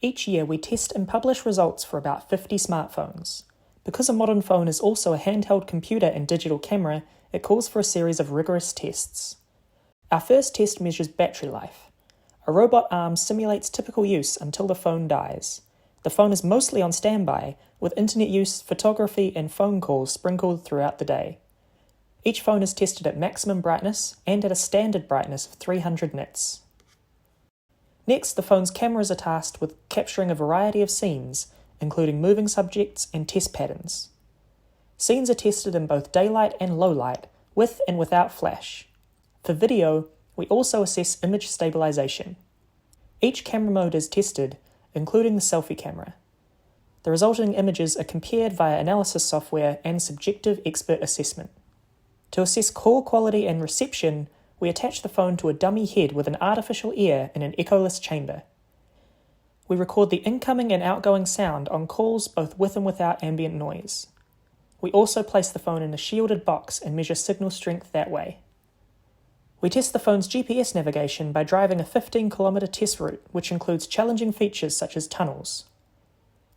Each year we test and publish results for about 50 smartphones. Because a modern phone is also a handheld computer and digital camera, it calls for a series of rigorous tests. Our first test measures battery life. A robot arm simulates typical use until the phone dies. The phone is mostly on standby, with internet use, photography, and phone calls sprinkled throughout the day. Each phone is tested at maximum brightness and at a standard brightness of 300 nits. Next, the phone's cameras are tasked with capturing a variety of scenes, including moving subjects and test patterns. Scenes are tested in both daylight and low light, with and without flash. For video, we also assess image stabilization. Each camera mode is tested, including the selfie camera. The resulting images are compared via analysis software and subjective expert assessment. To assess call quality and reception, we attach the phone to a dummy head with an artificial ear in an echoless chamber. We record the incoming and outgoing sound on calls both with and without ambient noise. We also place the phone in a shielded box and measure signal strength that way. We test the phone's GPS navigation by driving a 15-kilometre test route, which includes challenging features such as tunnels.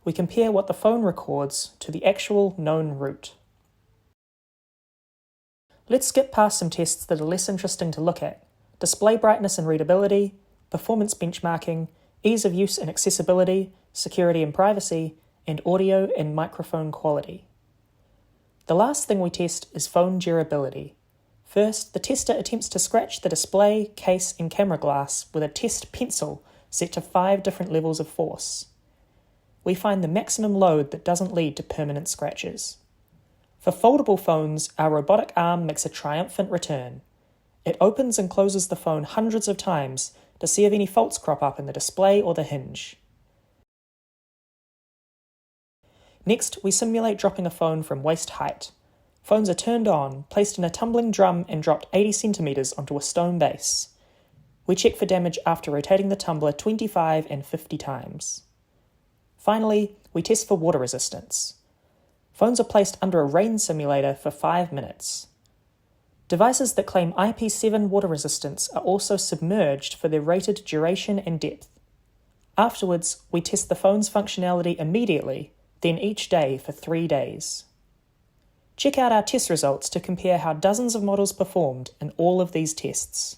We compare what the phone records to the actual known route. Let's skip past some tests that are less interesting to look at: display brightness and readability, performance benchmarking, ease of use and accessibility, security and privacy, and audio and microphone quality. The last thing we test is phone durability. First, the tester attempts to scratch the display, case, and camera glass with a test pencil set to 5 different levels of force. We find the maximum load that doesn't lead to permanent scratches. For foldable phones, our robotic arm makes a triumphant return. It opens and closes the phone hundreds of times to see if any faults crop up in the display or the hinge. Next, we simulate dropping a phone from waist height. Phones are turned on, placed in a tumbling drum, and dropped 80 centimetres onto a stone base. We check for damage after rotating the tumbler 25 and 50 times. Finally, we test for water resistance. Phones are placed under a rain simulator for 5 minutes. Devices that claim IP7 water resistance are also submerged for their rated duration and depth. Afterwards, we test the phone's functionality immediately, then each day for 3 days. Check out our test results to compare how dozens of models performed in all of these tests.